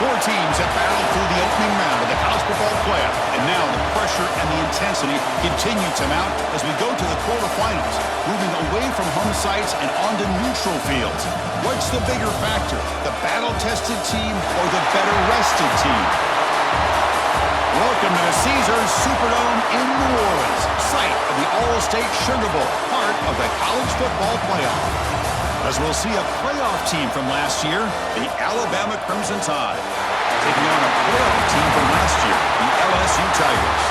Four teams have battled through the opening round of the college football playoff, and now the pressure and the intensity continue to mount as we go to the quarterfinals, moving away from home sites and onto neutral fields. What's the bigger factor, the battle-tested team or the better-rested team? Welcome to the Caesars Superdome in New Orleans, site of the All-State Sugar Bowl, part of the college football playoff. As we'll see a playoff team from last year, the Alabama Crimson Tide, taking on a playoff team from last year, the LSU Tigers.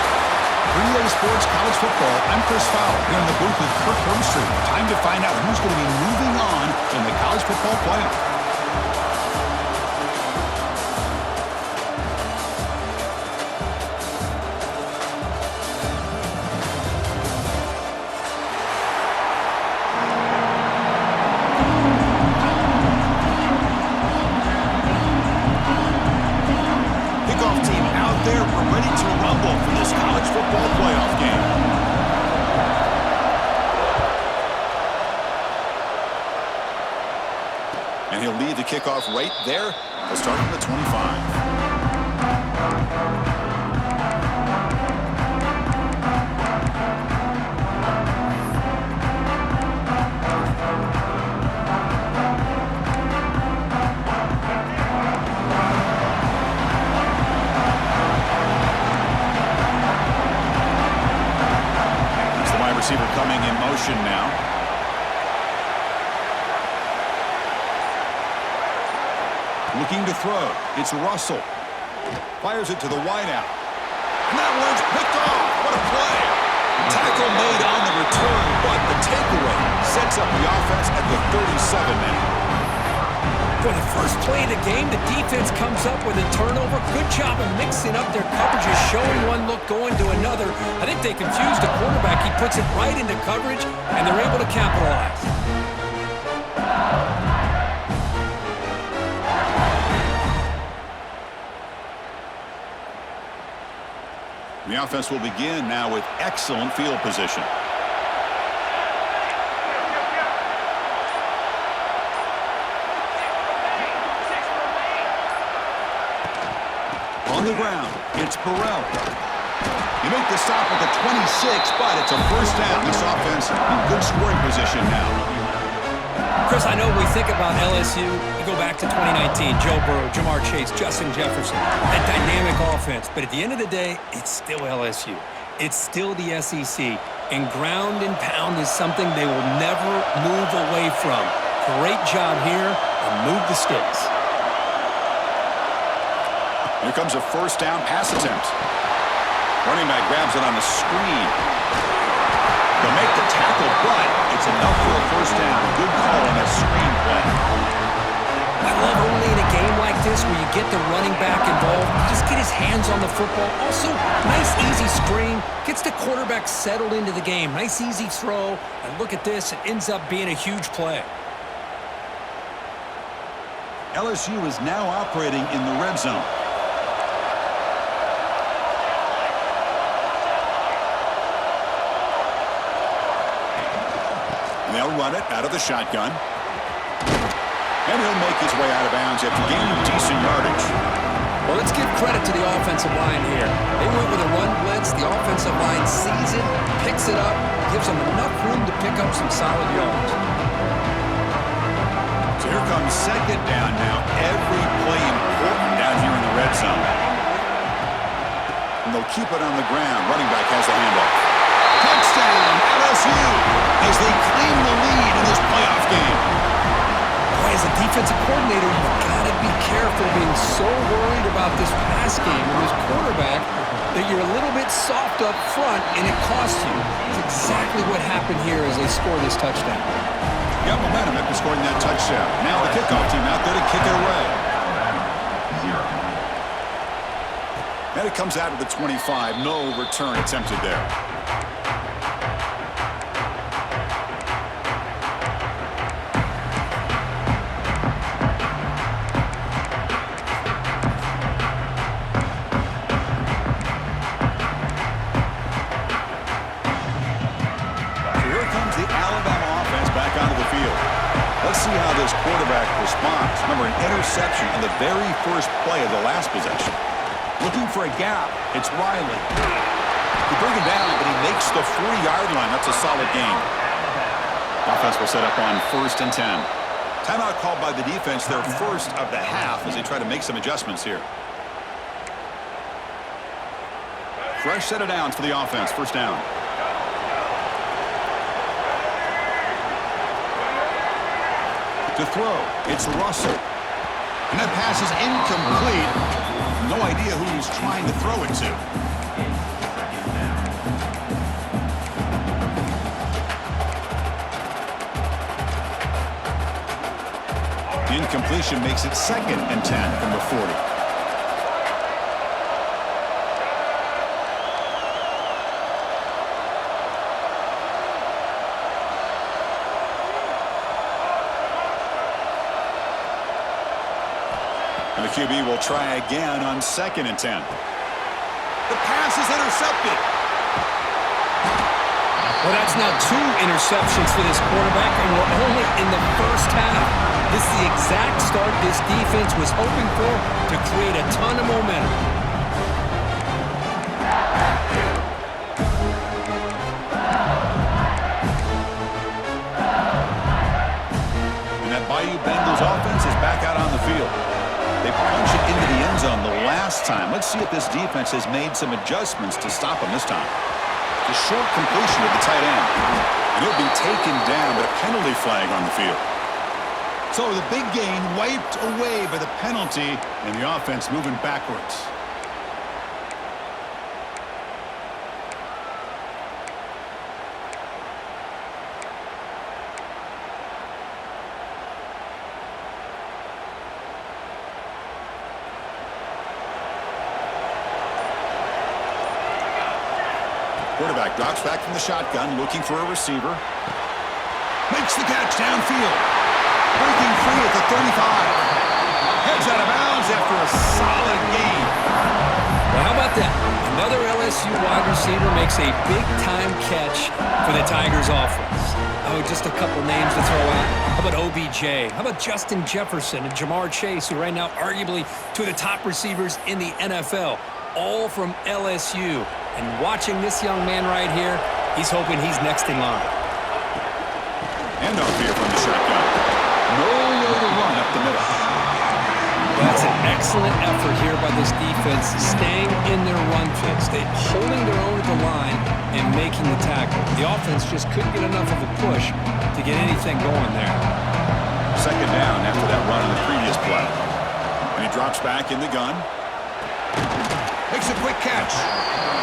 3A Sports College Football, I'm Chris Fowler, here in the booth with Kirk Herbstreit. Time to find out who's going to be moving on in the college football playoff. And he'll lead the kickoff right there. He'll start from the 25. Here's the wide receiver coming in motion now. Looking to throw. It's Russell. Fires it to the wideout. And that one's picked off. What a play. Tackle made on the return, but the takeaway sets up the offense at the 37 now. For the first play of the game, the defense comes up with a turnover. Good job of mixing up their coverages, showing one look, going to another. I think they confused the quarterback. He puts it right into coverage, and they're able to capitalize. The offense will begin now with excellent field position. On the ground, it's Burrell. You make the stop at the 26, but it's a first down. This offense in good scoring position now. Chris, I know we think about LSU. You go back to 2019, Joe Burrow, Jamar Chase, Justin Jefferson, that dynamic offense. But at the end of the day, it's still LSU. It's still the SEC. And ground and pound is something they will never move away from. Great job here, and move the sticks. Here comes a first down pass attempt. Running back grabs it on the screen. They'll make the tackle, but it's enough for a first down. Good call on that screen play. I love only in a game like this where you get the running back involved, just get his hands on the football. Also, nice easy screen, gets the quarterback settled into the game. Nice easy throw, and look at this, it ends up being a huge play. LSU is now operating in the red zone. They'll run it out of the shotgun. And he'll make his way out of bounds after gaining decent yardage. Well, let's give credit to the offensive line here. They went with a run blitz. The offensive line sees it, picks it up, gives them enough room to pick up some solid yards. So here comes second down now. Every play important down here in the red zone. And they'll keep it on the ground. Running back has the handoff. Touchdown, LSU, as they claim the lead in this playoff game. Boy, as a defensive coordinator, you've got to be careful being so worried about this pass game and this quarterback that you're a little bit soft up front, and it costs you. It's exactly what happened here as they score this touchdown. Got momentum after scoring that touchdown. Now the kickoff team out there to kick it away. And it comes out of the 25. No return attempted there. response. Remember, an interception on the very first play of the last possession. Looking for a gap. It's Riley. They bring him down, but he makes the 40-yard line. That's a solid gain. Offense will set up on 1st and 10. Timeout called by the defense, their first of the half, as they try to make some adjustments here. Fresh set of downs for the offense. First down. To throw, it's Russell. And that pass is incomplete. No idea who he's trying to throw it to. The incompletion makes it 2nd and 10 from the 40. And the QB will try again on 2nd and 10. The pass is intercepted. Well, that's now 2 interceptions for this quarterback, and we're only in the first half. This is the exact start this defense was hoping for to create a ton of momentum. And that Bayou Bengals offense is back out on the field. They punched it into the end zone the last time. Let's see if this defense has made some adjustments to stop them this time. A short completion to the tight end. And he'll be taken down, but a penalty flag on the field. So the big gain wiped away by the penalty, and the offense moving backwards. Quarterback drops back from the shotgun, looking for a receiver. Makes the catch downfield. Breaking free at the 35. Heads out of bounds after a solid gain. Well, how about that? Another LSU wide receiver makes a big-time catch for the Tigers offense. Oh, just a couple names to throw out. How about OBJ? How about Justin Jefferson and Jamar Chase, who right now arguably two of the top receivers in the NFL, all from LSU. And watching this young man right here, he's hoping he's next in line. Handoff here from the shotgun. Nowhere to run up the middle. That's an excellent effort here by this defense, staying in their run fits. They're holding their own at the line and making the tackle. The offense just couldn't get enough of a push to get anything going there. 2nd down after that run on the previous play. And he drops back in the gun. Makes a quick catch.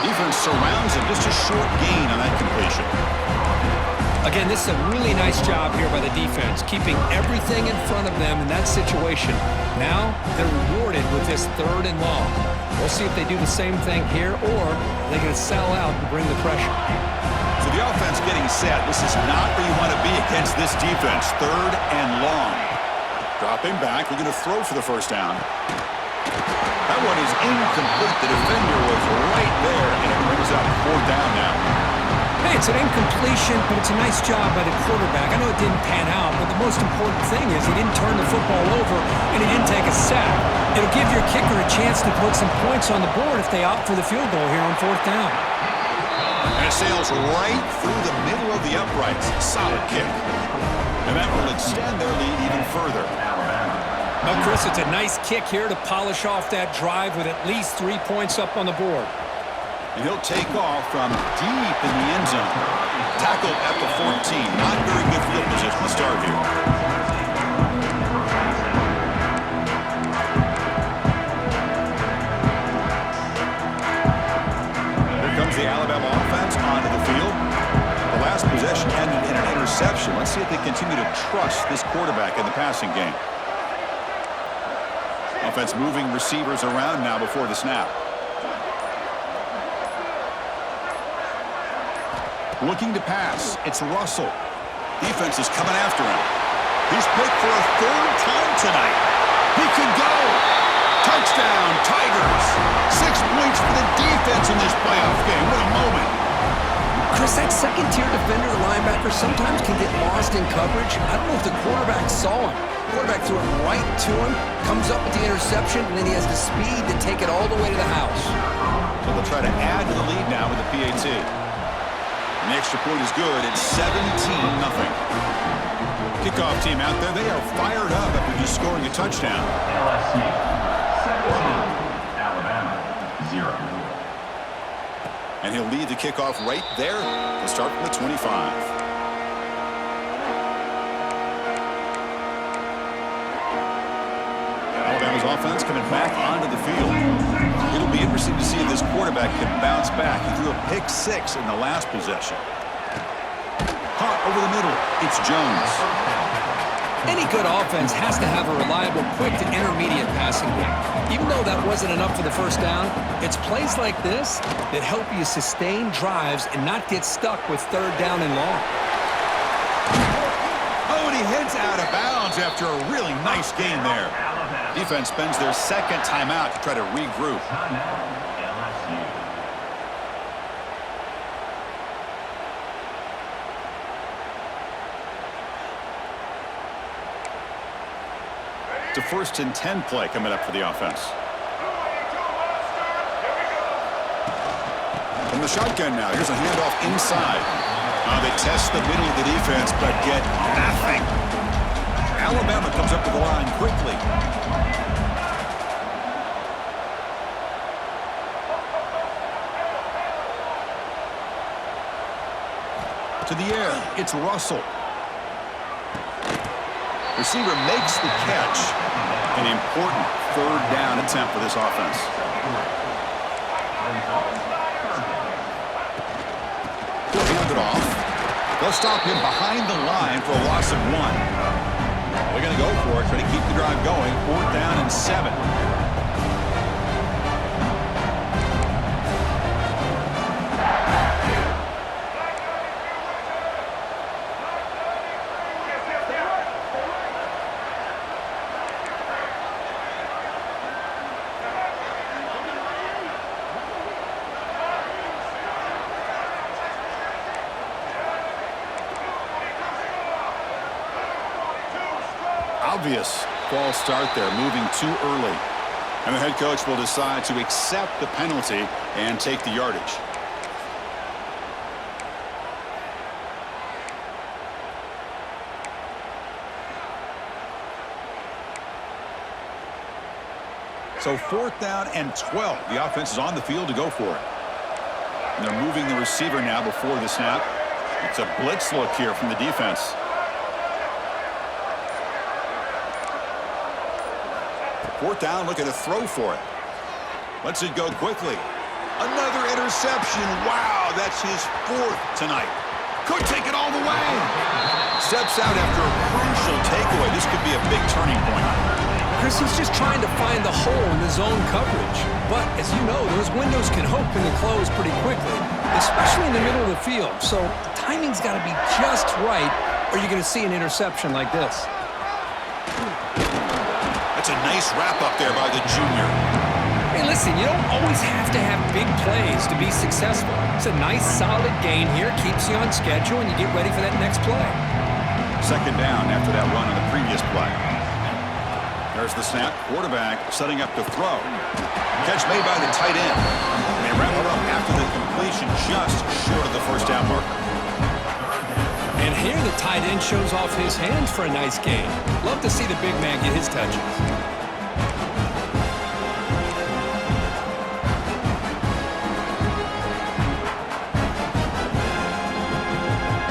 Defense surrounds him. Just a short gain on that completion. Again, this is a really nice job here by the defense, keeping everything in front of them in that situation. Now, they're rewarded with this 3rd and long. We'll see if they do the same thing here, or they're going to sell out and bring the pressure. So the offense getting set. This is not where you want to be against this defense. 3rd and long. Dropping back. We're going to throw for the first down. That one is incomplete. The defender was right there, and it brings up 4th down now. Hey, it's an incompletion, but it's a nice job by the quarterback. I know it didn't pan out, but the most important thing is he didn't turn the football over and he didn't take a sack. It'll give your kicker a chance to put some points on the board if they opt for the field goal here on 4th down. And it sails right through the middle of the uprights. Solid kick. And that will extend their lead even further. Well, Chris, it's a nice kick here to polish off that drive with at least 3 points up on the board. And he'll take off from deep in the end zone. Tackled at the 14. Not very good field position to start here. Here comes the Alabama offense onto the field. The last possession ended in an interception. Let's see if they continue to trust this quarterback in the passing game. Offense moving receivers around now before the snap. Looking to pass. It's Russell. Defense is coming after him. He's picked for a 3rd time tonight. He could go. Touchdown, Tigers. 6 points for the defense in this playoff game. What a moment. Chris, that second-tier defender, the linebacker, sometimes can get lost in coverage. I don't know if the quarterback saw him. Quarterback threw it right to him, comes up with the interception, and then he has the speed to take it all the way to the house. So they'll try to add to the lead now with the PAT. And the extra point is good. It's 17-0. Kickoff team out there. They are fired up after just scoring a touchdown. LSU 17, Alabama 0. And he'll lead the kickoff right there. He'll start from the 25. Alabama's offense coming back onto the field. It'll be interesting to see if this quarterback can bounce back. He threw a pick-6 in the last possession. Caught over the middle. It's Jones. Any good offense has to have a reliable, quick to intermediate passing game. Even though that wasn't enough for the first down, it's plays like this that help you sustain drives and not get stuck with third down and long. Oh, and he heads out of bounds after a really nice gain there. Defense spends their second timeout to try to regroup. LSU. It's a 1st and 10 play coming up for the offense. From the shotgun now, here's a handoff inside. They test the middle of the defense, but get nothing. Alabama comes up to the line quickly. To the air, it's Russell. Receiver makes the catch. An important third down attempt for this offense. He'll hand it off. They'll stop him behind the line for a loss of 1. They're going to go for it, try to keep the drive going. 4th down and 7. Obvious false start there, moving too early. And the head coach will decide to accept the penalty and take the yardage. So 4th down and 12. The offense is on the field to go for it. And they're moving the receiver now before the snap. It's a blitz look here from the defense. 4th down, looking to throw for it. Lets it go quickly. Another interception. Wow, that's his 4th tonight. Could take it all the way. Steps out after a crucial takeaway. This could be a big turning point. Chris, he's just trying to find the hole in the zone coverage. But, as you know, those windows can open and close pretty quickly, especially in the middle of the field. So the timing's got to be just right, or you're going to see an interception like this. That's a nice wrap-up there by the junior. Hey, listen, you don't always have to have big plays to be successful. It's a nice, solid gain here, keeps you on schedule, and you get ready for that next play. 2nd down after that run on the previous play. There's the snap. Quarterback setting up to throw. Catch made by the tight end. And they wrap it up after the completion just short of the 1st down marker. And here the tight end shows off his hands for a nice gain. Love to see the big man get his touches.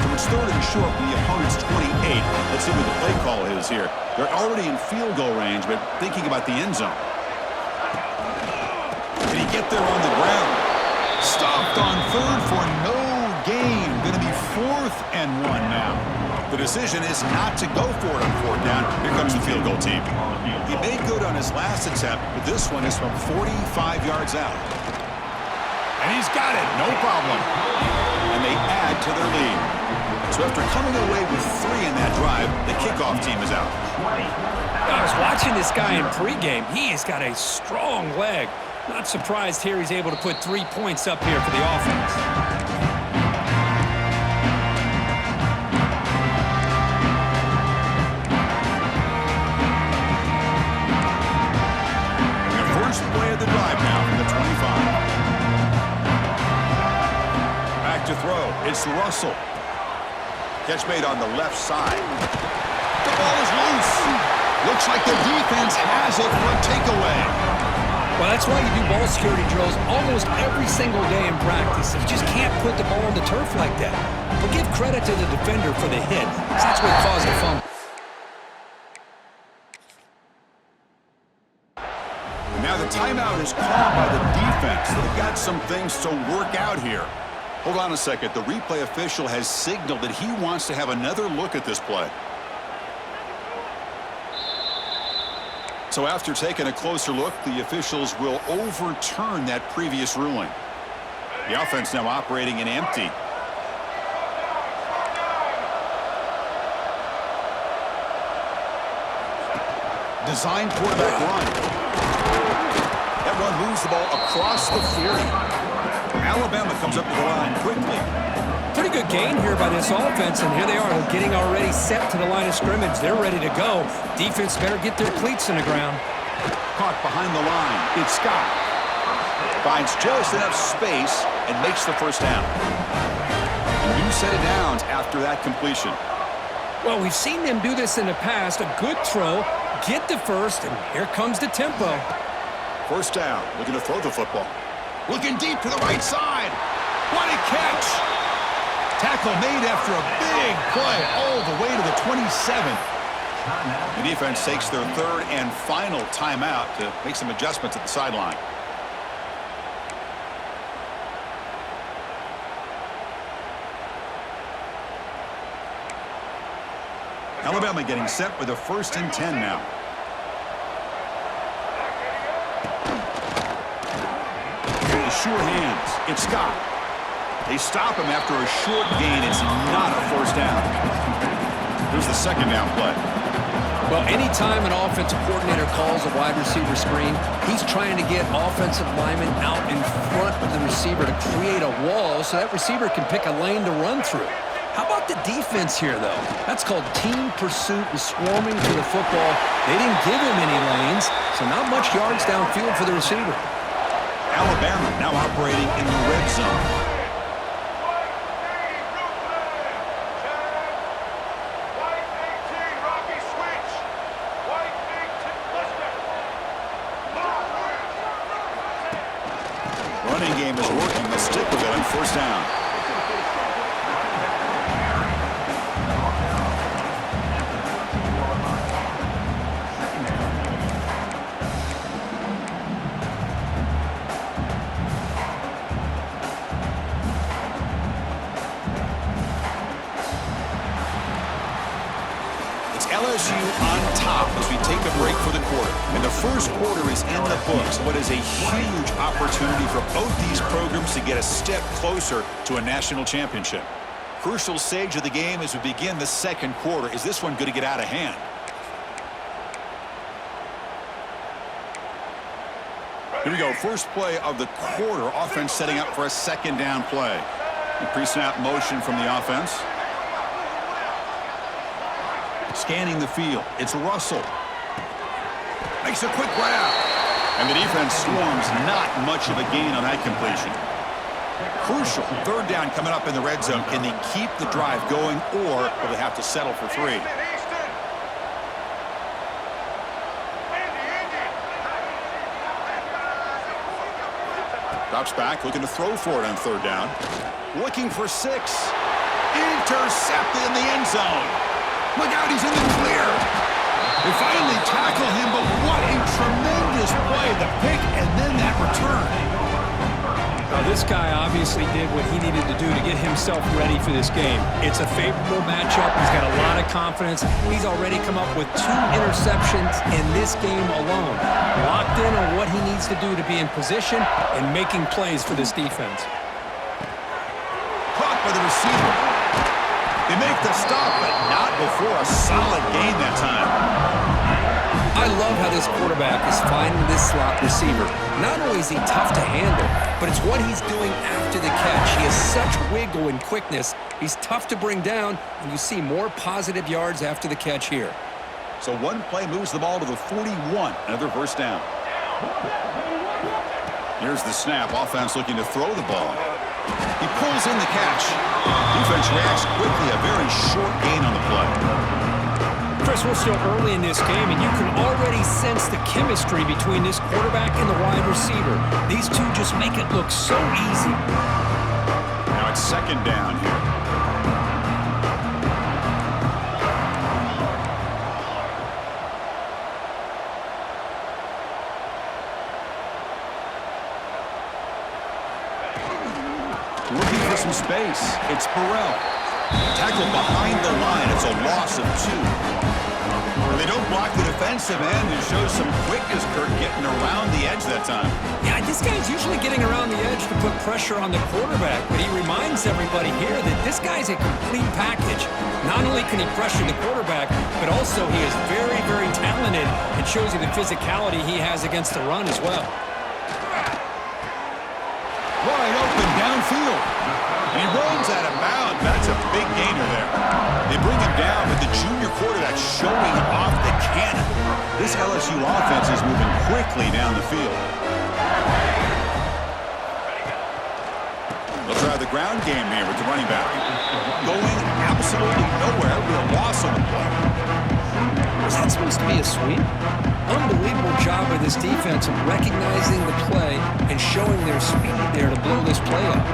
So it's 3rd and short from the opponent's 28. Let's see what the play call is here. They're already in field goal range, but thinking about the end zone. Can he get there on the ground? Stopped on 3rd for no gain. Going to be 4th and 1 now. The decision is not to go for it on 4th down. Here comes the field goal team. He made good on his last attempt, but this one is from 45 yards out. And he's got it, no problem. And they add to their lead. So after coming away with 3 in that drive, the kickoff team is out. I was watching this guy in pregame. He has got a strong leg. Not surprised here he's able to put 3 points up here for the offense. against Russell. Catch made on the left side. The ball is loose. Looks like the defense has it for a takeaway. Well, that's why you do ball security drills almost every single day in practice. You just can't put the ball on the turf like that. But give credit to the defender for the hit, because that's what caused the fumble. And now the timeout is called by the defense. They've got some things to work out here. Hold on a second. The replay official has signaled that he wants to have another look at this play. So after taking a closer look, the officials will overturn that previous ruling. The offense now operating in empty. Design quarterback run. That run moves the ball across the 40. Alabama comes up to the line quickly. Pretty good gain here by this offense, and here they are getting already set to the line of scrimmage. They're ready to go. Defense better get their cleats in the ground. Caught behind the line. It's Scott. Finds just enough space and makes the first down. A new set of downs after that completion. Well, we've seen them do this in the past. A good throw, get the first, and here comes the tempo. First down, looking to throw the football. Looking deep to the right side. What a catch! Tackle made after a big play all the way to the 27. The defense takes their third and final timeout to make some adjustments at the sideline. Alabama getting set with a 1st and 10 now. The sure hands. It's Scott. They stop him after a short gain. It's not a first down. Here's the second down play. Well, anytime an offensive coordinator calls a wide receiver screen, he's trying to get offensive linemen out in front of the receiver to create a wall so that receiver can pick a lane to run through. How about the defense here, though? That's called team pursuit and swarming to the football. They didn't give him any lanes, so not much yards downfield for the receiver. Alabama now operating in the red zone. Running game is working. They'll stick with it on first down. It's LSU on top as we take a break for the quarter. And the first quarter is in the books. What is a huge opportunity for both these programs to get a step closer to a national championship. Crucial stage of the game as we begin the second quarter. Is this one going to get out of hand? Here we go. First play of the quarter. Offense setting up for a second down play. The pre-snap motion from the offense. Scanning the field. It's Russell. Makes a quick grab. And the defense swarms. Not much of a gain on that completion. Crucial. Third down coming up in the red zone. Can they keep the drive going, or will they have to settle for 3? Drops back, looking to throw for it on third down. Looking for 6. Intercepted in the end zone. Look out, he's in the clear. They finally tackle him, but what a tremendous play. The pick and then that return. Now, this guy obviously did what he needed to do to get himself ready for this game. It's a favorable matchup. He's got a lot of confidence. He's already come up with 2 interceptions in this game alone. Locked in on what he needs to do to be in position and making plays for this defense. Caught by the receiver. They make the stop, but not before a solid gain that time. I love how this quarterback is finding this slot receiver. Not only is he tough to handle, but it's what he's doing after the catch. He has such wiggle and quickness. He's tough to bring down, and you see more positive yards after the catch here. So one play moves the ball to the 41. Another first down. Here's the snap. Offense looking to throw the ball. He pulls in the catch. Defense reacts quickly, a very short gain on the play. Chris, we're still early in this game, and you can already sense the chemistry between this quarterback and the wide receiver. These two just make it look so easy. Now it's second down here. Looking for some space. It's Burrell. Tackled behind the line. It's a loss of 2. And they don't block the defensive end. It shows some quickness, Kirk, getting around the edge that time. Yeah, this guy's usually getting around the edge to put pressure on the quarterback, but he reminds everybody here that this guy's a complete package. Not only can he pressure the quarterback, but also he is very, very talented and shows you the physicality he has against the run as well. Wide open downfield. And he runs out of bounds. That's a big gainer there. They bring him down, but the junior quarterback showing off the cannon. This LSU offense is moving quickly down the field. They'll try the ground game here with the running back. Going absolutely nowhere. Real loss on the play. Was that supposed to be a sweep? Unbelievable job by this defense of recognizing the play and showing their speed there to blow this play up.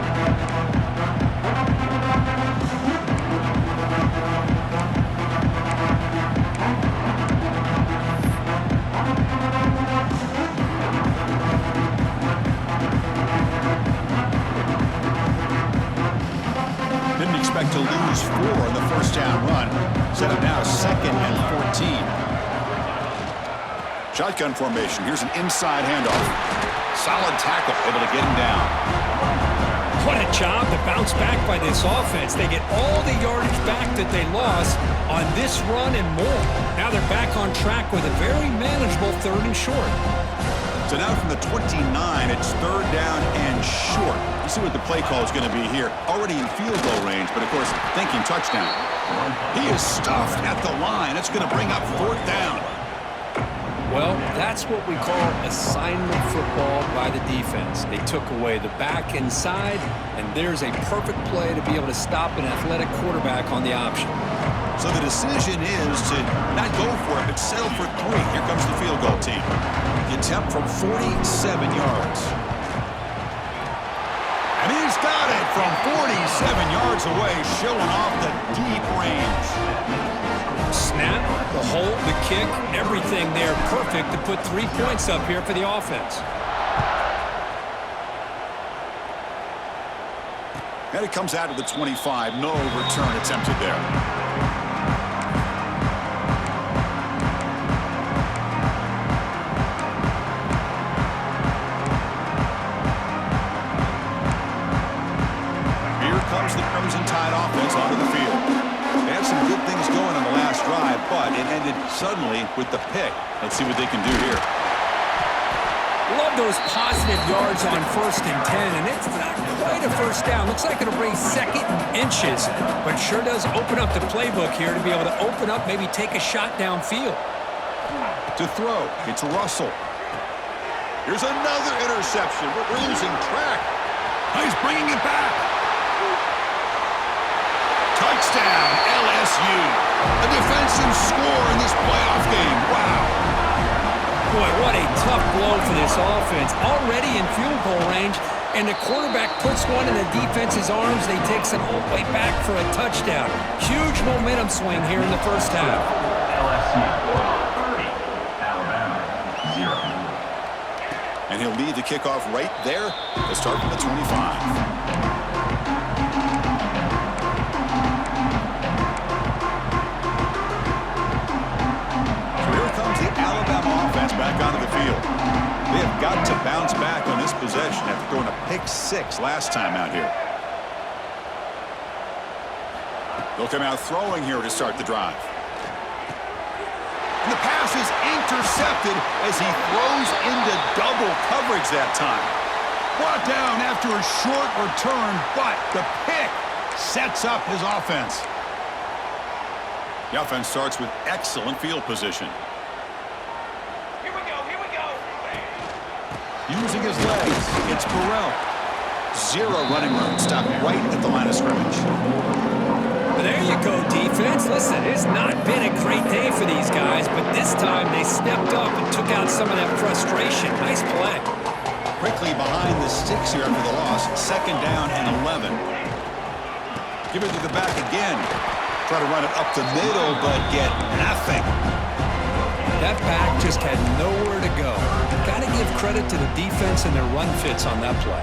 Didn't expect to lose 4 in the first down run. Set up now 2nd and 14. Shotgun formation. Here's an inside handoff. Solid tackle, able to get him down. What a job to bounce back by this offense. They get all the yardage back that they lost on this run and more. Now they're back on track with a very manageable 3rd and short. So now from the 29, it's 3rd down and short. You see what the play call is going to be here. Already in field goal range, but of course, thinking touchdown. He is stuffed at the line. It's going to bring up 4th down. Well, that's what we call assignment football by the defense. They took away the back inside, and there's a perfect play to be able to stop an athletic quarterback on the option. So the decision is to not go for it, but settle for 3. Here comes the field goal team. The attempt from 47 yards. And he's got it from 47 yards away, showing off the deep range. Snap, the hold, the kick, everything there perfect to put 3 points up here for the offense. And it comes out of the 25. No return attempted there. Here comes the Crimson Tide offense onto the field. They had some good things going on the last drive, but it ended suddenly with the pick. Let's see what they can do here. Love those positive yards on 1st and 10, and it's not quite a first down. Looks like it'll bring 2nd and inches, but sure does open up the playbook here to be able to open up, maybe take a shot downfield. To throw, it's Russell. Here's another interception. We're losing track. He's bringing it back. Touchdown, LSU. A defensive score in this playoff game. Wow. Boy, what a tough blow for this offense. Already in field goal range, and the quarterback puts one in the defense's arms. They takes it all the way back for a touchdown. Huge momentum swing here in the first half. LSU 30, Alabama 0. And he'll lead the kickoff right there to start from the 25. Back onto the field. They have got to bounce back on this possession after throwing a pick 6 last time out here. They'll come out throwing here to start the drive. And the pass is intercepted as he throws into double coverage that time. Brought down after a short return, but the pick sets up his offense. The offense starts with excellent field position. Here we go. Using his legs, it's Burrell. Zero running room. Stop right at the line of scrimmage. There you go, defense. Listen, it's not been a great day for these guys, but this time they stepped up and took out some of that frustration. Nice play. Quickly behind the sticks here after the loss. 2nd down and 11. Give it to the back again. Try to run it up the middle, but get nothing. That back just had nowhere to go. Got to give credit to the defense and their run fits on that play.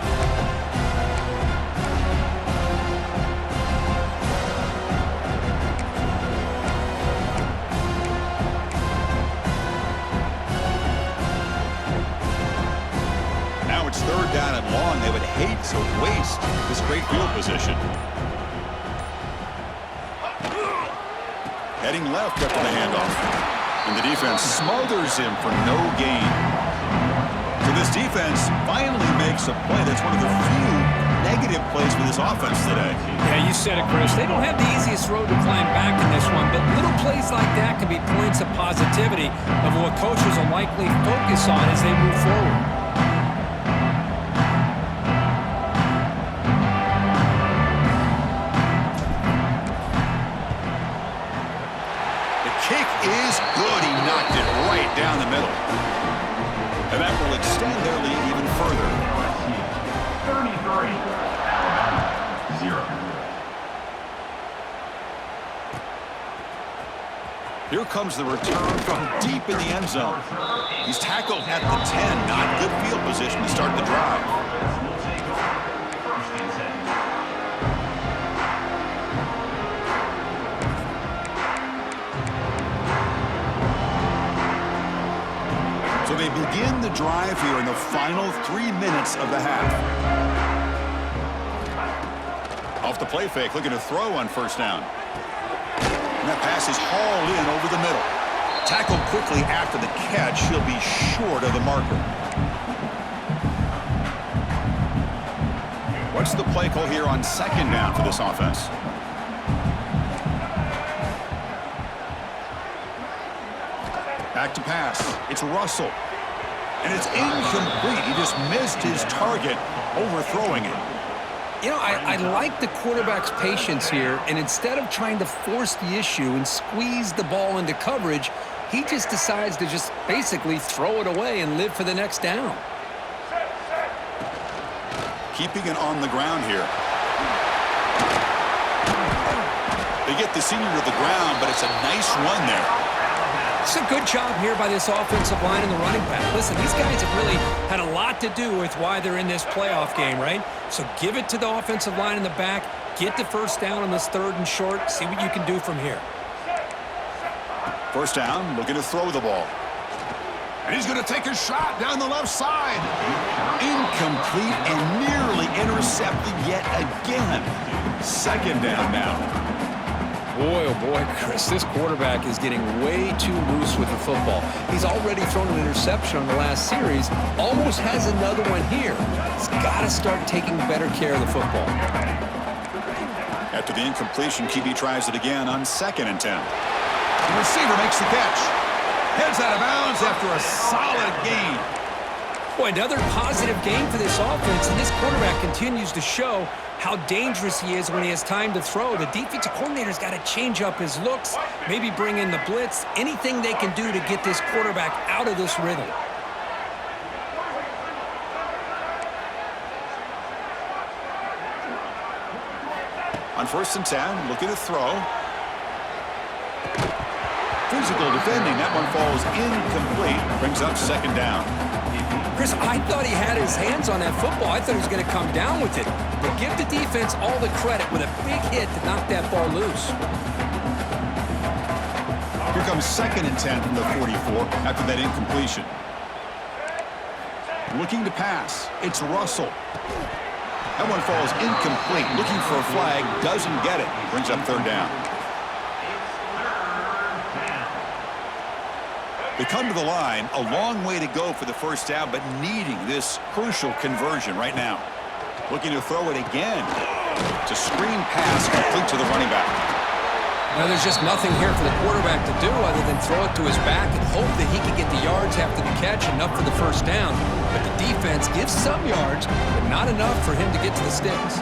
Now it's 3rd down and long. They would hate to waste this great field position. Heading left after the handoff. And the defense smothers him for no gain. So this defense finally makes a play. That's one of the few negative plays for this offense today. Yeah, you said it, Chris. They don't have the easiest road to climb back in this one, but little plays like that can be points of positivity of what coaches will likely focus on as they move forward. Kick is good. He knocked it right down the middle. And that will extend their lead even further. LSU 33, Alabama 0. Here comes the return from deep in the end zone. He's tackled at the 10. Not good field position to start the drive. Offense will take over 1st and 10. So they begin the drive here in the final 3 minutes of the half. Off the play fake, looking to throw on 1st down. And that pass is hauled in over the middle. Tackled quickly after the catch. He'll be short of the marker. What's the play call here on 2nd down for this offense? Back to pass. It's Russell. And it's incomplete. He just missed his target, overthrowing it. You know, I like the quarterback's patience here, and instead of trying to force the issue and squeeze the ball into coverage, he just decides to just basically throw it away and live for the next down. Keeping it on the ground here. They get the senior to the ground, but it's a nice run there. It's a good job here by this offensive line and the running back. Listen, these guys have really had a lot to do with why they're in this playoff game, right? So give it to the offensive line in the back, get the 1st down on this 3rd and short, see what you can do from here. 1st down, looking to throw the ball. And he's going to take a shot down the left side. Incomplete and nearly intercepted yet again. 2nd down now. Boy, oh boy, Chris, this quarterback is getting way too loose with the football. He's already thrown an interception on the last series, almost has another one here. He's got to start taking better care of the football. After the incompletion, QB tries it again on 2nd and 10. The receiver makes the catch. Heads out of bounds after a solid gain. Boy, another positive game for this offense, and this quarterback continues to show how dangerous he is when he has time to throw. The defensive coordinator's got to change up his looks, maybe bring in the blitz, anything they can do to get this quarterback out of this rhythm. On 1st and 10, looking to throw. Physical defending. That one falls incomplete. Brings up 2nd down. Chris, I thought he had his hands on that football. I thought he was going to come down with it. But give the defense all the credit with a big hit to knock that ball loose. Here comes 2nd and 10 from the 44 after that incompletion. Looking to pass. It's Russell. That one falls incomplete. Looking for a flag. Doesn't get it. Brings up 3rd down. They come to the line, a long way to go for the 1st down, but needing this crucial conversion right now. Looking to throw it again. It's a screen pass complete to the running back. Now, there's just nothing here for the quarterback to do other than throw it to his back and hope that he can get the yards after the catch, enough for the first down. But the defense gives some yards, but not enough for him to get to the sticks.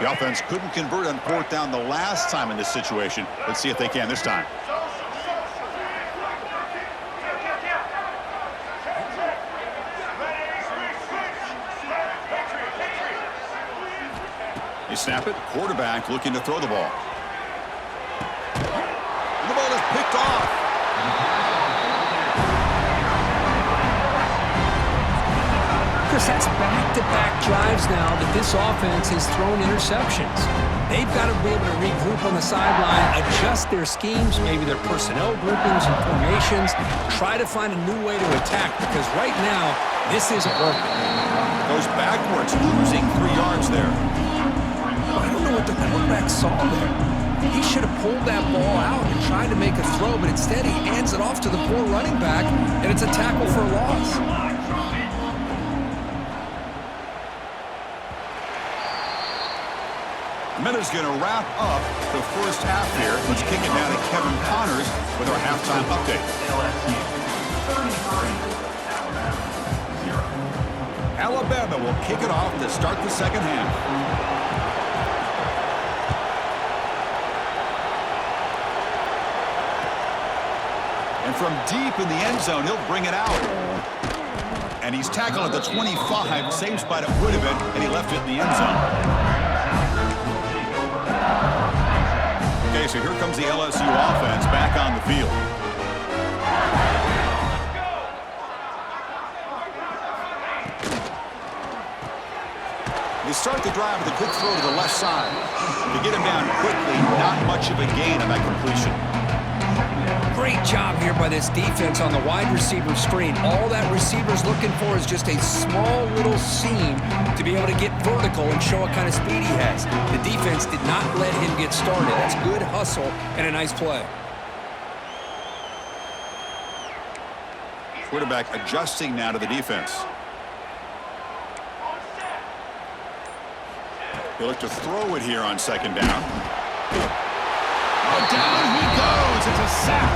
The offense couldn't convert on 4th down the last time in this situation. Let's see if they can this time. They snap it. Quarterback looking to throw the ball. The ball is picked off. Chris, that's back-to-back drives now that this offense has thrown interceptions. They've got to be able to regroup on the sideline, adjust their schemes, maybe their personnel groupings and formations, try to find a new way to attack, because right now, this isn't working. Goes backwards, losing 3 yards there. I don't know what the quarterback saw there. He should have pulled that ball out and tried to make a throw, but instead he hands it off to the poor running back, and it's a tackle for a loss. Minutes going to wrap up the first half here. Let's kick it down to Kevin Connors with our halftime update. LSU 33, Alabama 0. Alabama will kick it off to start the second half. And from deep in the end zone, he'll bring it out. And he's tackled at the 25, same spot it would have been, and he left it in the end zone. Okay, so here comes the LSU offense back on the field. They start the drive with a quick throw to the left side. To get him down quickly, not much of a gain on that completion. Great job here by this defense on the wide receiver screen. All that receiver's looking for is just a small little seam to be able to get vertical and show what kind of speed he has. The defense did not let him get started. That's good hustle and a nice play. Quarterback adjusting now to the defense. He'll look to throw it here on second down. Down he goes. It's a sack.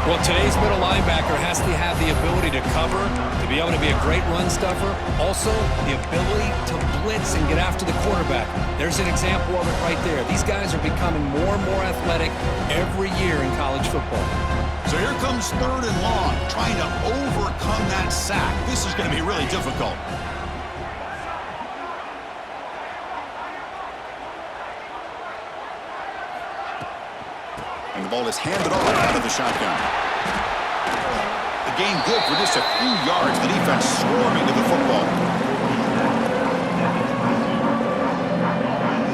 Well, today's middle linebacker has to have the ability to cover, to be able to be a great run stuffer. Also, the ability to blitz and get after the quarterback. There's an example of it right there. These guys are becoming more and more athletic every year in college football. So here comes 3rd and long, trying to overcome that sack. This is going to be really difficult. And the ball is handed off out of the shotgun. The gain good for just a few yards. The defense swarming to the football.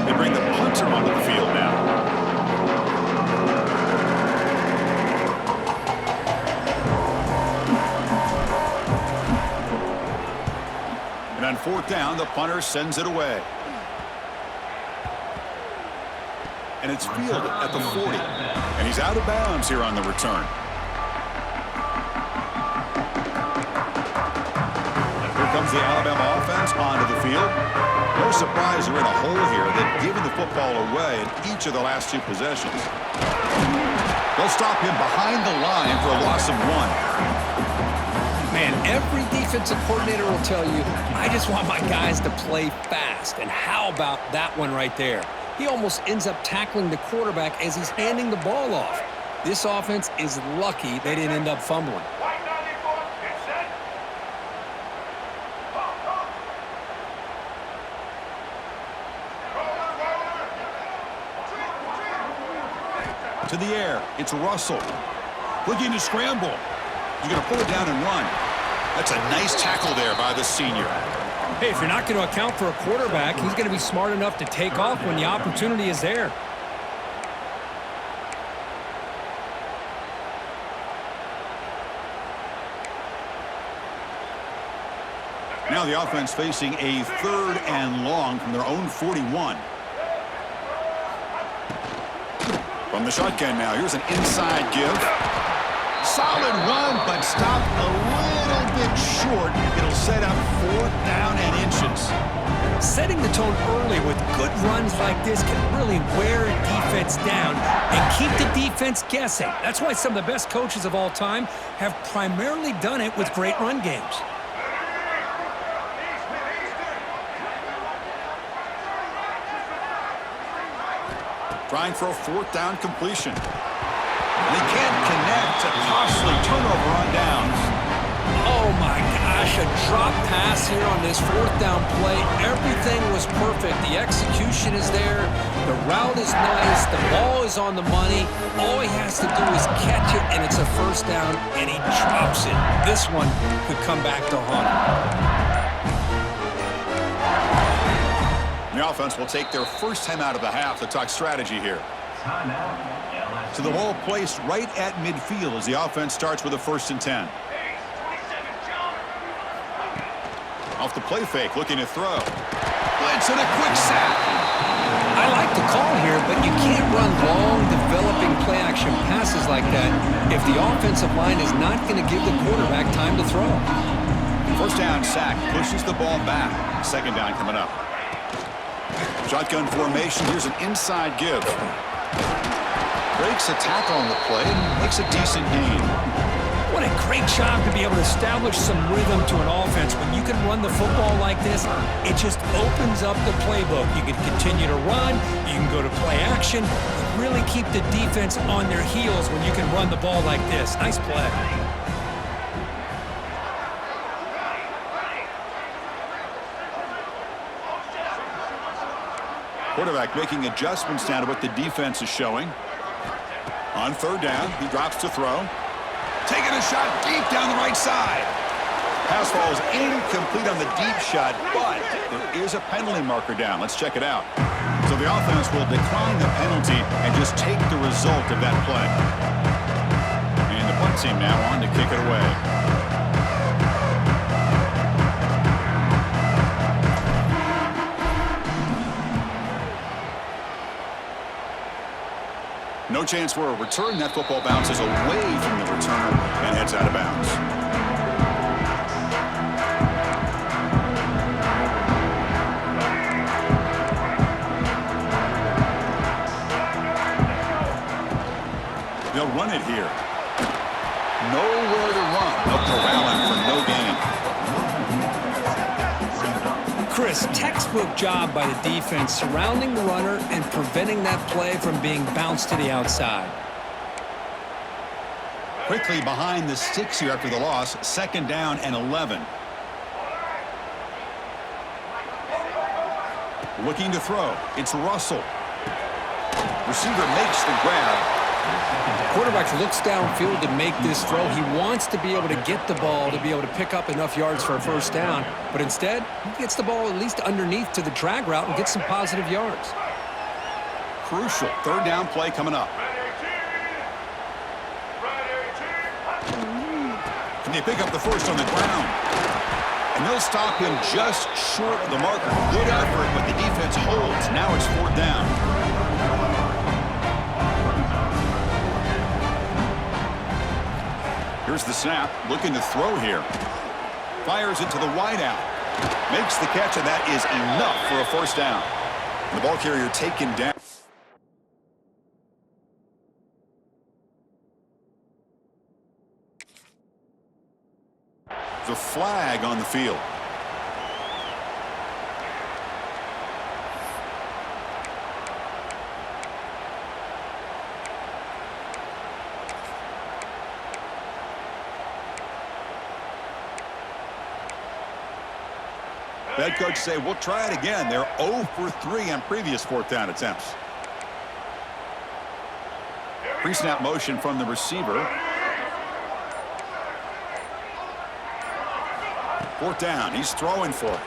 They bring the punter onto the field now. And on 4th down, the punter sends it away. And it's fielded at the 40. And he's out of bounds here on the return. Here comes the Alabama offense onto the field. No surprise they're in a hole here. They've given the football away in each of the last 2 possessions. They'll stop him behind the line for a loss of 1. Man, every defensive coordinator will tell you, I just want my guys to play fast. And how about that one right there? He almost ends up tackling the quarterback as he's handing the ball off. This offense is lucky they didn't end up fumbling. To the air, it's Russell. Looking to scramble. He's going to pull it down and run. That's a nice tackle there by the senior. Hey, if you're not going to account for a quarterback, he's going to be smart enough to take off when the opportunity is there. Now the offense facing a 3rd and long from their own 41. From the shotgun now, here's an inside give. Solid run, but stopped a little bit short. It'll set up 4th down and inches. Setting the tone early with good runs like this can really wear a defense down and keep the defense guessing. That's why some of the best coaches of all time have primarily done it with great run games. Trying for a 4th down completion. They can't connect. A costly turnover on downs. Oh my gosh, a drop pass here on this 4th down play. Everything was perfect. The execution is there. The route is nice. The ball is on the money. All he has to do is catch it, and it's a 1st down, and he drops it. This one could come back to haunt him. The offense will take their first time out of the half to talk strategy here. Timeout. So the ball placed right at midfield as the offense starts with a 1st and 10. Off the play fake, looking to throw. Blitz and a quick sack. I like the call here, but you can't run long, developing play-action passes like that if the offensive line is not going to give the quarterback time to throw. 1st down sack pushes the ball back. 2nd down coming up. Shotgun formation. Here's an inside give. Breaks a tackle on the play and makes a decent gain. What a great job to be able to establish some rhythm to an offense. When you can run the football like this, it just opens up the playbook. You can continue to run. You can go to play action. Really keep the defense on their heels when you can run the ball like this. Nice play. Quarterback making adjustments now to what the defense is showing. On 3rd down, he drops to throw. Taking a shot deep down the right side. Pass ball is incomplete on the deep shot, but there is a penalty marker down. Let's check it out. So the offense will decline the penalty and just take the result of that play. And the punt team now on to kick it away. No chance for a return. That football bounces away from the returner and heads out of bounds. They'll run it here. Nowhere to run. They'll corral him for no gain. Chris, textbook job by the defense surrounding the runner and preventing that play from being bounced to the outside. Quickly behind the sticks here after the loss. 2nd down and 11. Looking to throw. It's Russell. Receiver makes the grab. Quarterback looks downfield to make this throw. He wants to be able to get the ball to be able to pick up enough yards for a 1st down, but instead, he gets the ball at least underneath to the drag route and gets some positive yards. Crucial 3rd down play coming up. Can they pick up the 1st on the ground? And they'll stop him just short of the marker. Good effort, but the defense holds. Now it's 4th down. Here's the snap, looking to throw here. Fires it to the wideout. Makes the catch, and that is enough for a 1st down. The ball carrier taken down. The flag on the field. Head coach say, we'll try it again. They're 0 for 3 on previous 4th down attempts. Pre-snap motion from the receiver. 4th down. He's throwing for it.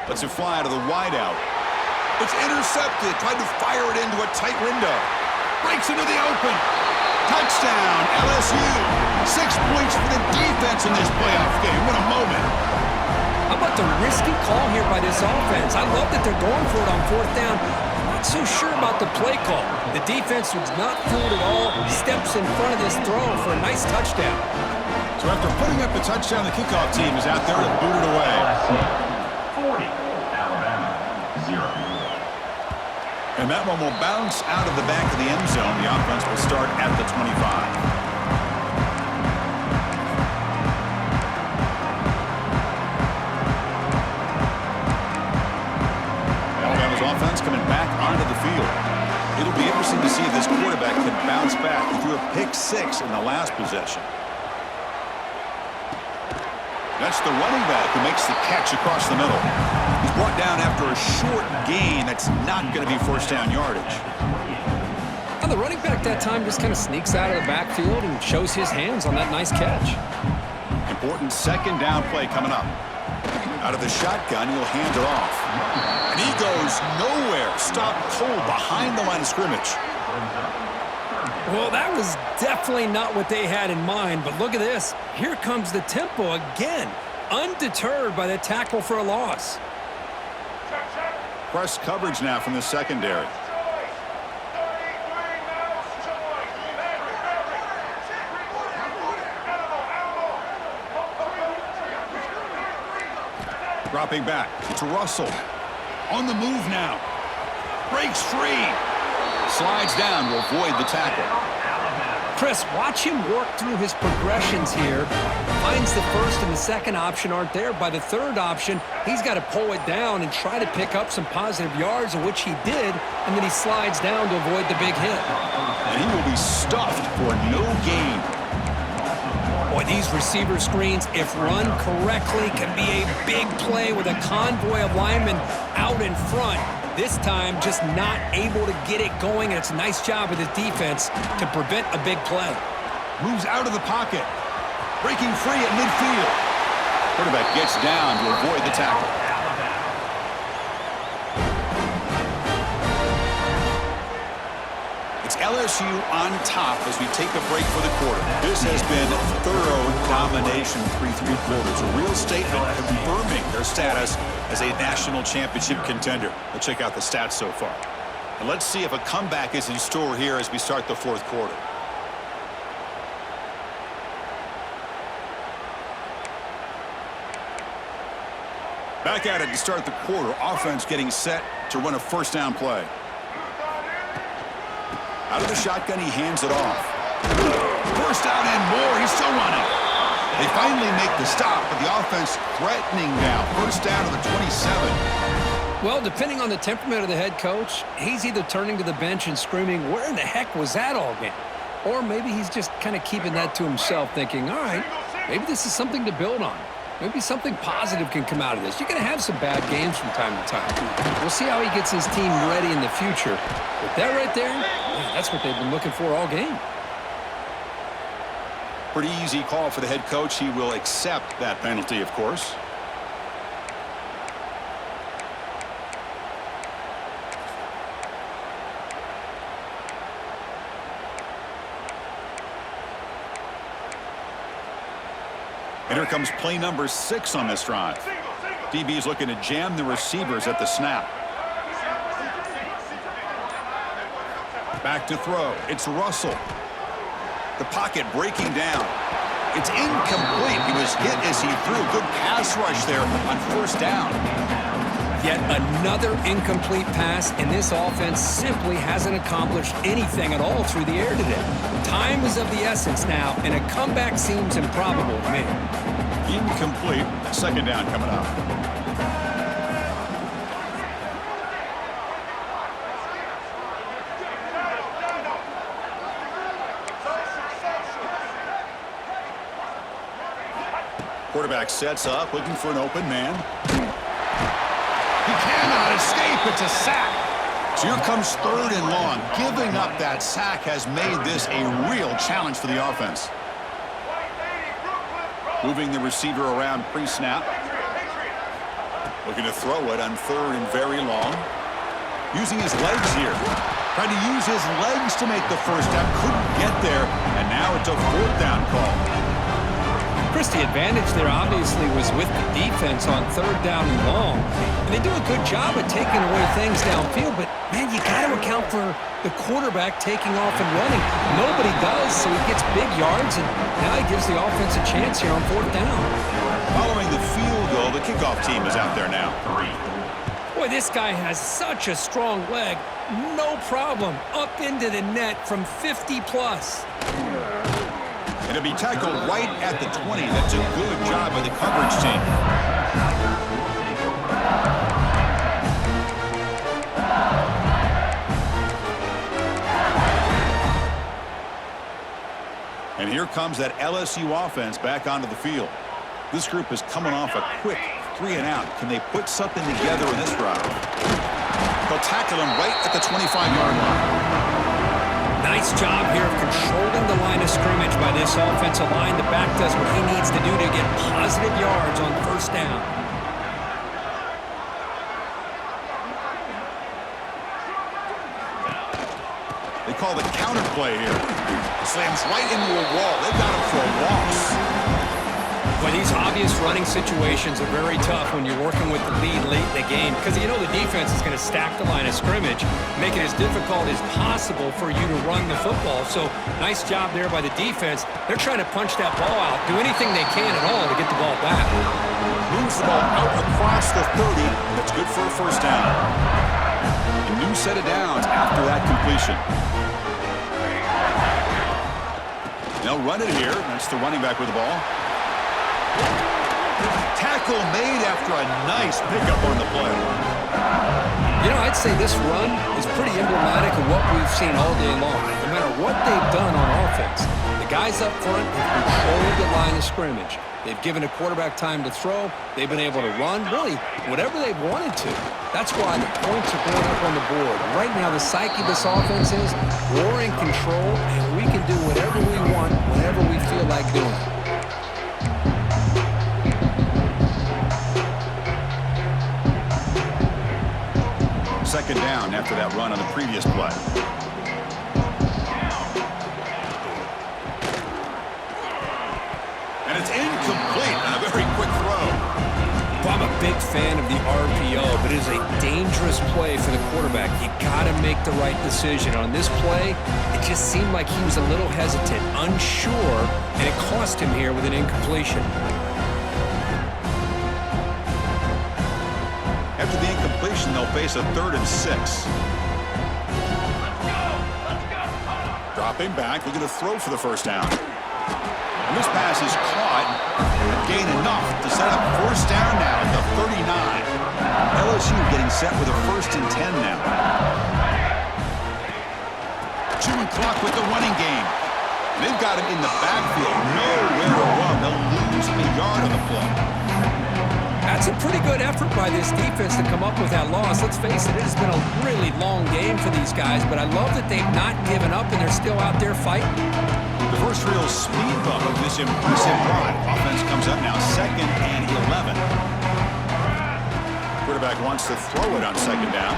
Lets it fly to the wideout. It's intercepted. Tried to fire it into a tight window. Breaks into the open. Touchdown, LSU. 6 points for the defense in this playoff game. What a moment. How about the risky call here by this offense? I love that they're going for it on 4th down. I'm not so sure about the the play call. The defense was not fooled at all. Steps in front of this throw for a nice touchdown. So after putting up the touchdown, the kickoff team is out there to boot it away. 40, Alabama, 0. And that one will bounce out of the back of the end zone. The offense will start at the 25. Offense coming back onto the field. It'll be interesting to see if this quarterback can bounce back. He threw a pick-6 in the last possession. That's the running back who makes the catch across the middle. He's brought down after a short gain that's not going to be first down yardage. And the running back that time just kind of sneaks out of the backfield and shows his hands on that nice catch. Important second down play coming up. Out of the shotgun, he'll hand it off. And he goes nowhere. Stopped cold behind the line of scrimmage. Well, that was definitely not what they had in mind, but look at this. Here comes the tempo again, undeterred by the tackle for a loss. Press coverage now from the secondary. Dropping back to Russell. On the move now. Breaks free. Slides down to avoid the tackle. Chris, watch him work through his progressions here. Finds the first and the second option aren't there. By the third option, he's got to pull it down and try to pick up some positive yards, which he did, and then he slides down to avoid the big hit. And he will be stuffed for no gain. Boy, these receiver screens, if run correctly, can be a big play with a convoy of linemen out in front. This time, just not able to get it going, and it's a nice job with his defense to prevent a big play. Moves out of the pocket. Breaking free at midfield. Quarterback gets down to avoid the tackle. It's LSU on top as we take a break for the quarter. This has been thorough domination through 3 quarters. A real statement confirming their status as a national championship contender. Let's check out the stats so far. And let's see if a comeback is in store here as we start the 4th quarter. Back at it to start the quarter. Offense getting set to run a first down play. Out of the shotgun, he hands it off. First down and more. He's still running. They finally make the stop, but the offense threatening now. First down to the 27. Well, depending on the temperament of the head coach, he's either turning to the bench and screaming, where in the heck was that all game? Or maybe he's just kind of keeping that to himself, thinking, all right, maybe this is something to build on. Maybe something positive can come out of this. You're going to have some bad games from time to time. We'll see how he gets his team ready in the future. But that right there, man, that's what they've been looking for all game. Pretty easy call for the head coach. He will accept that penalty, of course. And here comes play number 6 on this drive. DB's looking to jam the receivers at the snap. Back to throw. It's Russell. The pocket breaking down. It's incomplete. He was hit as he threw. Good pass rush there on first down. Yet another incomplete pass, and this offense simply hasn't accomplished anything at all through the air today. Time is of the essence now, and a comeback seems improbable to me. Incomplete. Second down coming up. Quarterback sets up, looking for an open man. He cannot escape. It's a sack. So here comes 3rd and long. Giving up that sack has made this a real challenge for the offense. Moving the receiver around pre-snap. Looking to throw it on 3rd and very long. Using his legs here. Trying to use his legs to make the first step. Couldn't get there. And now it's a 4th down call. Chris, the advantage there obviously was with the defense on 3rd down and long. And they do a good job of taking away things downfield, but, man, you got to account account for the quarterback taking off and running. Nobody does, so he gets big yards, and now he gives the offense a chance here on 4th down. Following the field goal, the kickoff team is out there now. Boy, this guy has such a strong leg. No problem. Up into the net from 50-plus. And it'll be tackled right at the 20. That's a good job by the coverage team. And here comes that LSU offense back onto the field. This group is coming off a quick 3-and-out. Can they put something together in this drive? They'll tackle him right at the 25-yard line. Nice job here of controlling the line of scrimmage by this offensive line. The back does what he needs to do to get positive yards on 1st down. They call the counter play here. Slams right into a wall. They've got him for a loss. Well, these obvious running situations are very tough when you're working with the lead late in the game because you know the defense is going to stack the line of scrimmage, make it as difficult as possible for you to run the football. So nice job there by the defense. They're trying to punch that ball out, do anything they can at all to get the ball back. Moves the ball out across the 30. That's good for a 1st down. A new set of downs after that completion. They'll run it here. That's the running back with the ball. Tackle made after a nice pickup on the play. You know, I'd say this run is pretty emblematic of what we've seen all day long. No matter what they've done on offense, the guys up front have controlled the line of scrimmage. They've given a quarterback time to throw. They've been able to run, really, whatever they've wanted to. That's why the points are going up on the board. Right now, the psyche of this offense is we're in control, and we can do whatever we want, whenever we feel like doing it. Second down after that run on the previous play. And it's incomplete on a very quick throw. Well, I'm a big fan of the RPO, but it is a dangerous play for the quarterback. You got to make the right decision. On this play, it just seemed like he was a little hesitant, unsure, and it cost him here with an incompletion. After the incompletion, they'll face a 3rd and 6. Dropping back, looking to throw for the 1st down. And this pass is caught and gain enough to set up 1st down now at the 39. LSU getting set with a 1st and 10 now. Chewing clock with the running game. They've got him in the backfield. Nowhere to run. They'll lose a yard on the play. That's a pretty good effort by this defense to come up with that loss. Let's face it, it has been a really long game for these guys, but I love that they've not given up and they're still out there fighting. The first real speed bump of this impressive drive. Offense comes up now 2nd and 11. Quarterback wants to throw it on 2nd down.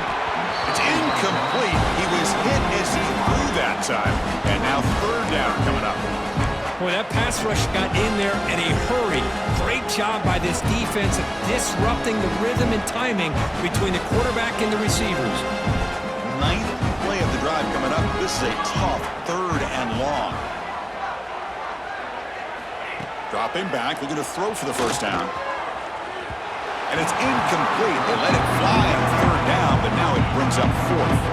It's incomplete. He was hit as he threw that time. And now 3rd down coming up. Boy, that pass rush got in there in a hurry. Great job by this defense of disrupting the rhythm and timing between the quarterback and the receivers. 9th play of the drive coming up. This is a tough 3rd and long. Dropping back, looking to throw for the 1st down. And it's incomplete. They let it fly on 3rd down, but now it brings up 4th.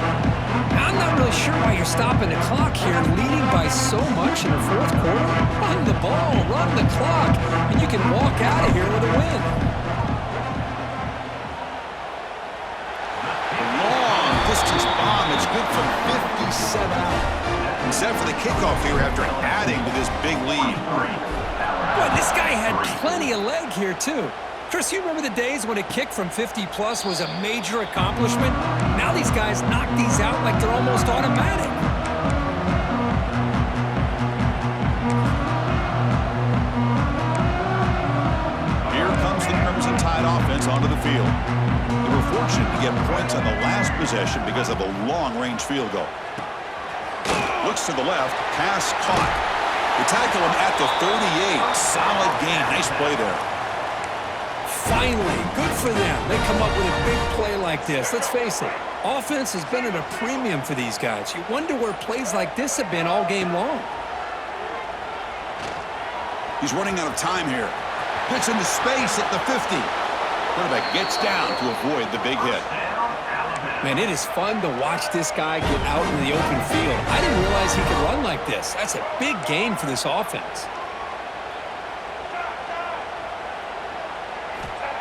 I'm not really sure why you're stopping the clock here, leading by so much in the 4th quarter. Run the ball, run the clock, and you can walk out of here with a win. Long distance bomb. It's good from 57 out. Set for the kickoff here after adding to this big lead. Boy, this guy had plenty of leg here, too. Chris, you remember the days when a kick from 50-plus was a major accomplishment? Now these guys knock these out like they're almost automatic. Here comes the Crimson Tide offense onto the field. They were fortunate to get points on the last possession because of a long-range field goal. Looks to the left, pass caught. They tackle him at the 38. Solid gain. Nice play there. finally, good for them. They come up with a big play like this. Let's face it, offense has been at a premium for these guys. You wonder where plays like this have been all game long. He's running out of time here. Gets into space at the 50. Quarterback gets down to avoid the big hit. Man, it is fun to watch this guy get out in the open field. I didn't realize he could run like this. That's a big gain for this offense.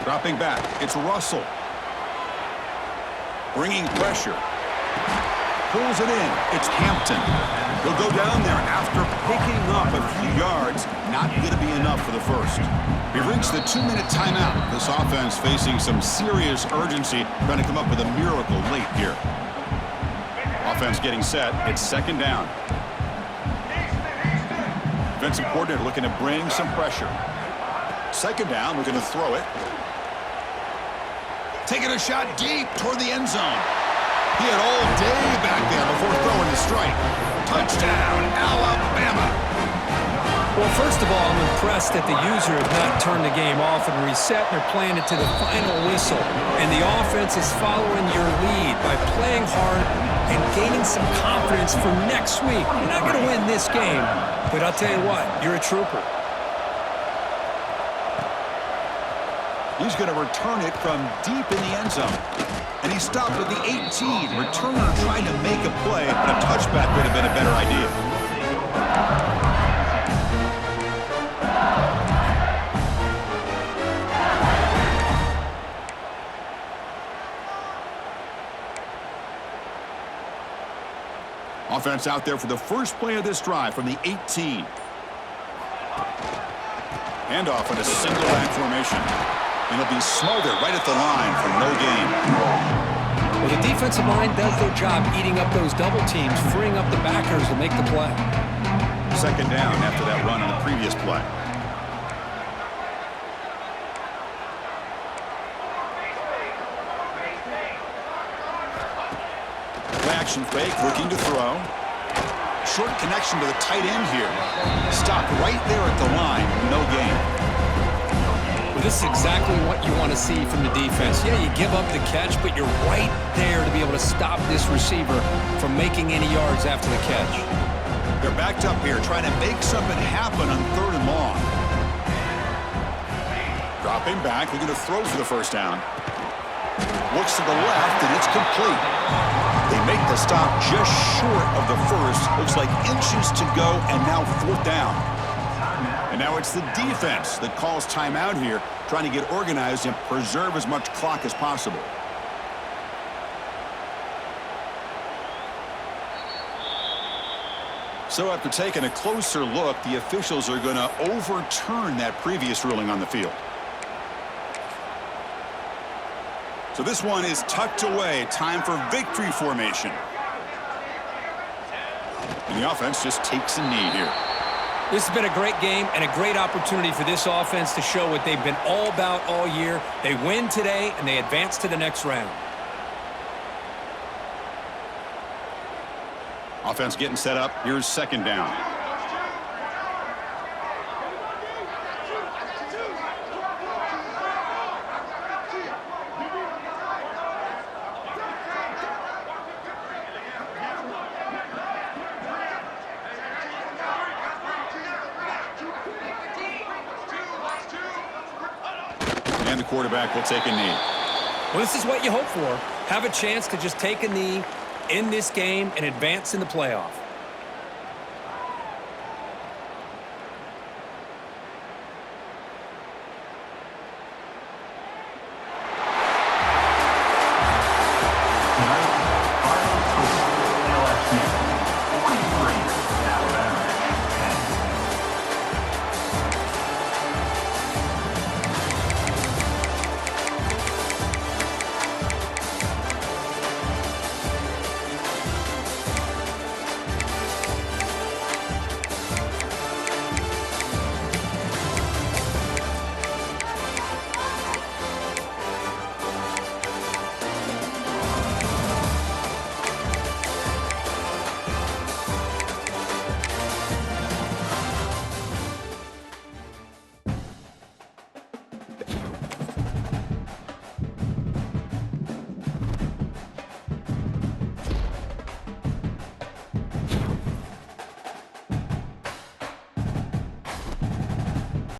Dropping back, it's Russell. Bringing pressure. Pulls it in, it's Hampton. He'll go down there after picking up a few yards. Not going to be enough for the first. We've reached the 2-minute timeout. This offense facing some serious urgency, trying to come up with a miracle late here. Offense getting set, it's second down. Defensive coordinator looking to bring some pressure. Second down, we're going to throw it. Taking a shot deep toward the end zone. He had all day back there before throwing the strike. Touchdown, Alabama. Well, first of all, I'm impressed that the user has not turned the game off and reset. They're playing it to the final whistle. And the offense is following your lead by playing hard and gaining some confidence for next week. You're not going to win this game, but I'll tell you what, you're a trooper. He's going to return it from deep in the end zone. And he stopped at the 18. Returner trying to make a play, but a touchback would have been a better idea. Offense out there for the first play of this drive from the 18. Handoff in a single back formation. And he'll be smothered right at the line for no gain. Well, the defensive line does their job eating up those double teams, freeing up the backers to make the play. Second down after that run on the previous play. Play action fake, looking to throw. Short connection to the tight end here. Stopped right there at the line, no gain. Well, this is exactly what you want to see from the defense. Yeah, you give up the catch, but you're right there to be able to stop this receiver from making any yards after the catch. They're backed up here, trying to make something happen on 3rd and long. Dropping back, looking to throw for the first down. Looks to the left, and it's complete. They make the stop just short of the first. Looks like inches to go, and now 4th down. And now it's the defense that calls timeout here, trying to get organized and preserve as much clock as possible. So after taking a closer look, the officials are going to overturn that previous ruling on the field. So this one is tucked away. Time for victory formation. And the offense just takes a knee here. This has been a great game and a great opportunity for this offense to show what they've been all about all year. They win today, and they advance to the next round. Offense getting set up. Here's second down. And the quarterback will take a knee. Well, this is what you hope for. Have a chance to just take a knee in this game and advance in the playoff.